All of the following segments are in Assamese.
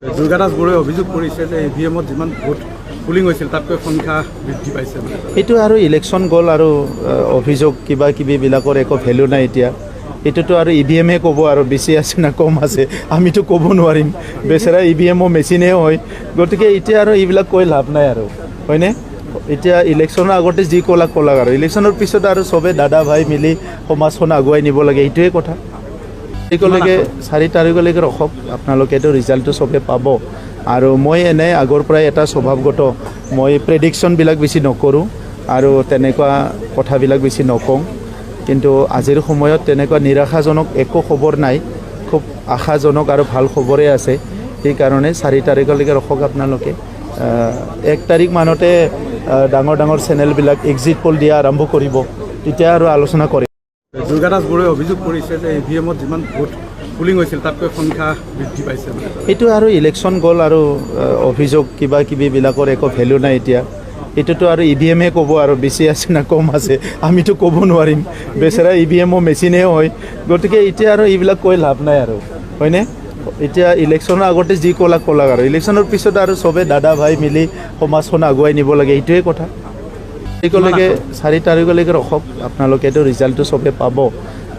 দুৰ্গাদাস বৰুৱাই অভিযোগ কৰিছে যে ইভিএমত যিমান ভোট পুলিং হৈছিল তাতকৈ সংখ্যা বৃদ্ধি পাইছে। এইটো আৰু ইলেকশ্যন গ'ল আৰু অভিযোগ কিবা কিবিবিলাকৰ একো ভেলু নাই এতিয়া। এইটোতো আৰু ইভিএমে ক'ব আৰু বেছি আছে না কম আছে আমিতো ক'ব নোৱাৰিম। বেচেৰা ইভিএমো মেচিনে হয়, গতিকে এতিয়া আৰু এইবিলাক কৈ লাভ নাই আৰু হয়নে। এতিয়া ইলেকশ্যনৰ আগতে যি ক'লাক আৰু ইলেকশ্যনৰ পিছত আৰু চবে দাদা ভাই মিলি সমাজখন আগুৱাই নিব লাগে, এইটোৱে কথা। তাৰিখলৈকে 4 তাৰিখলৈকে ৰখক, আপোনালোকেতো ৰিজাল্টটো চবে পাব। আৰু মই এনে আগৰ পৰাই এটা স্বভাৱগত মই প্ৰেডিকশ্যনবিলাক বেছি নকৰোঁ আৰু তেনেকুৱা কথাবিলাক বেছি নকওঁ। কিন্তু আজিৰ সময়ত তেনেকুৱা নিৰাশাজনক একো খবৰ নাই, খুব আশাজনক আৰু ভাল খবৰে আছে। সেইকাৰণে 4 তাৰিখলৈকে ৰখক আপোনালোকে। 1 তাৰিখ মানতে ডাঙৰ ডাঙৰ চেনেলবিলাক এক্সিট পল দিয়া আৰম্ভ কৰিব, তেতিয়া আৰু আলোচনা কৰিম। দুৰ্গাদাস বৰুৱাই অভিযোগ কৰিছে যে ইভিএমত যিমান ভোট পুলিং হৈছিল তাতকৈ সংখ্যা বৃদ্ধি পাইছে। এইটো আৰু ইলেকশ্যন গ'ল আৰু অভিযোগ কিবা কিবিবিলাকৰ একো ভেলু নাই এতিয়া। এইটোতো আৰু ইভিএমে ক'ব আৰু বেছি আছে না কম আছে আমিতো ক'ব নোৱাৰিম। বেচেৰা ইভিএমো মেচিনে হয়, গতিকে এতিয়া আৰু এইবিলাক কৈ লাভ নাই আৰু হয়নে। এতিয়া ইলেকশ্যনৰ আগতে যি ক'লাক আৰু ইলেকশ্যনৰ পিছত আৰু চবে দাদা ভাই মিলি সমাজখন আগুৱাই নিব লাগে, এইটোৱে কথা। তাৰিখলৈকে 4 তাৰিখলৈকে ৰখক, আপোনালোকেতো ৰিজাল্টটো চবে পাব।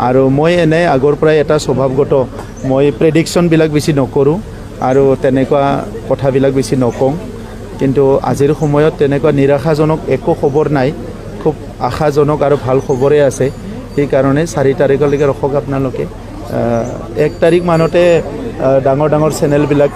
আৰু মই এনে আগৰ পৰাই এটা স্বভাৱগত মই প্ৰেডিকশ্যনবিলাক বেছি নকৰোঁ আৰু তেনেকুৱা কথাবিলাক বেছি নকওঁ। কিন্তু আজিৰ সময়ত তেনেকুৱা নিৰাশাজনক একো খবৰ নাই, খুব আশাজনক আৰু ভাল খবৰে আছে। সেইকাৰণে 4 তাৰিখলৈকে ৰখক আপোনালোকে। 1 তাৰিখ মানতে ডাঙৰ ডাঙৰ চেনেলবিলাক